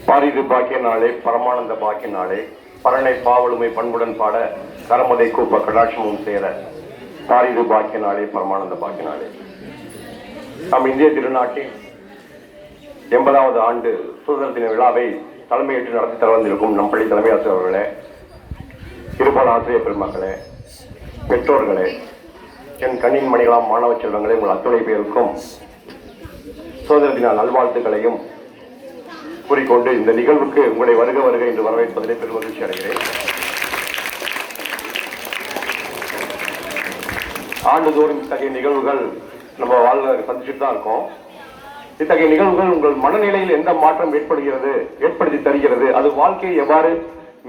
பாரிது பாக்கிய நாளே பரமானந்த பாக்கிய நாளே பரனை பாவலுமை பண்புடன் பாட கரமதை கூப்ப கடாட்சமும் சேர பாரிது பாக்கிய நாளே பரமானந்த பாக்கிய நாளே. நம் இந்திய திருநாட்டில் 80வது ஆண்டு சுதந்திர தின விழாவை தலைமையேற்று நடத்தி தர வந்திருக்கும் நம் பள்ளி தலைமை ஆசிரியர் அவர்களே, இருபால் ஆசிரியர் பெருமக்களே, பெற்றோர்களே, என் கண்ணின் மணிகளாம் மாணவ செல்வங்களே, உங்கள் அத்துணை பேருக்கும் சுதந்திர தின நல்வாழ்த்துக்களையும் கூறிக்கொண்டு இந்த நிகழ்வுக்கு உங்களை வருக வருக என்று வரவேற்பதிலே பெரும் மகிழ்ச்சி அடைகிறேன். ஆண்டுதோறும் இத்தகைய நிகழ்வுகள் நம்ம வாழ்க்கை சந்திச்சுட்டு தான் இருக்கோம். இத்தகைய நிகழ்வுகள் உங்கள் மனநிலையில் எந்த மாற்றம் ஏற்படுத்தி தருகிறது, அது வாழ்க்கையை எவ்வாறு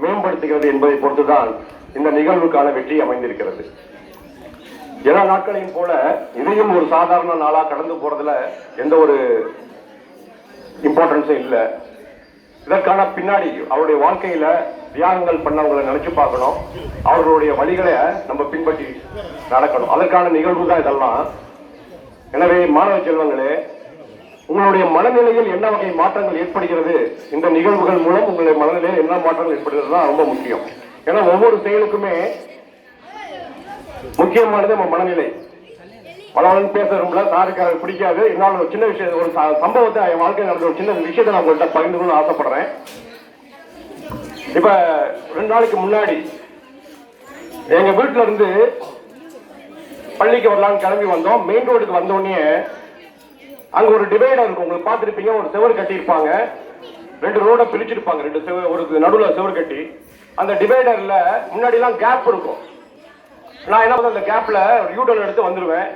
மேம்படுத்துகிறது என்பதை பொறுத்துதான் இந்த நிகழ்வுக்கான வெற்றி அமைந்திருக்கிறது. எல்லா நாட்களையும் போல இதையும் ஒரு சாதாரண நாளா கடந்து போறதுல எந்த ஒரு இம்பார்ட்டன்ஸும் இல்லை. இதற்கான பின்னாடி அவருடைய வாழ்க்கையில தியாகங்கள் பண்ணவங்களை நினைச்சு பார்க்கணும், அவர்களுடைய வழிகளை நம்ம பின்பற்றி நடக்கணும். அதற்கான நிகழ்வு தான் இதெல்லாம். எனவே மாணவ செல்வங்களே, உங்களுடைய மனநிலையில் என்ன வகை மாற்றங்கள் ஏற்படுகிறது, இந்த நிகழ்வுகள் மூலம் உங்களுடைய மனநிலையில் என்ன மாற்றங்கள் ஏற்படுகிறது தான் ரொம்ப முக்கியம். ஏன்னா ஒவ்வொரு செயலுக்குமே முக்கியமானது நம்ம மனநிலை. பலவன் பேசுறதுல சாருக்கு பிடிக்காது. என்னால ஒரு சின்ன விஷயம், ஒரு சம்பவத்தை என் வாழ்க்கையில் நடந்த ஒரு சின்ன விஷயத்தை நான் உங்கள்கிட்ட பகிர்ந்து கொள்ள ஆசைப்படுறேன். இப்ப 2 நாளைக்கு முன்னாடி எங்க வீட்டுல இருந்து பள்ளிக்கு வரலான்னு கிளம்பி வந்தோம். மெயின் ரோடுக்கு வந்தோடனே அங்க ஒரு டிவைடர் இருக்கும், உங்களுக்கு பார்த்துருப்பீங்க. ஒரு செவர் கட்டியிருப்பாங்க, 2 ரோட பிரிச்சிருப்பாங்க, 2 செவர், ஒரு நடுவில் செவர் கட்டி. அந்த டிவைடர்ல முன்னாடி எல்லாம் கேப் இருக்கும். நான் என்ன பண்ண, அந்த கேப்ல யூ டர்ன் எடுத்து வந்துருவேன்.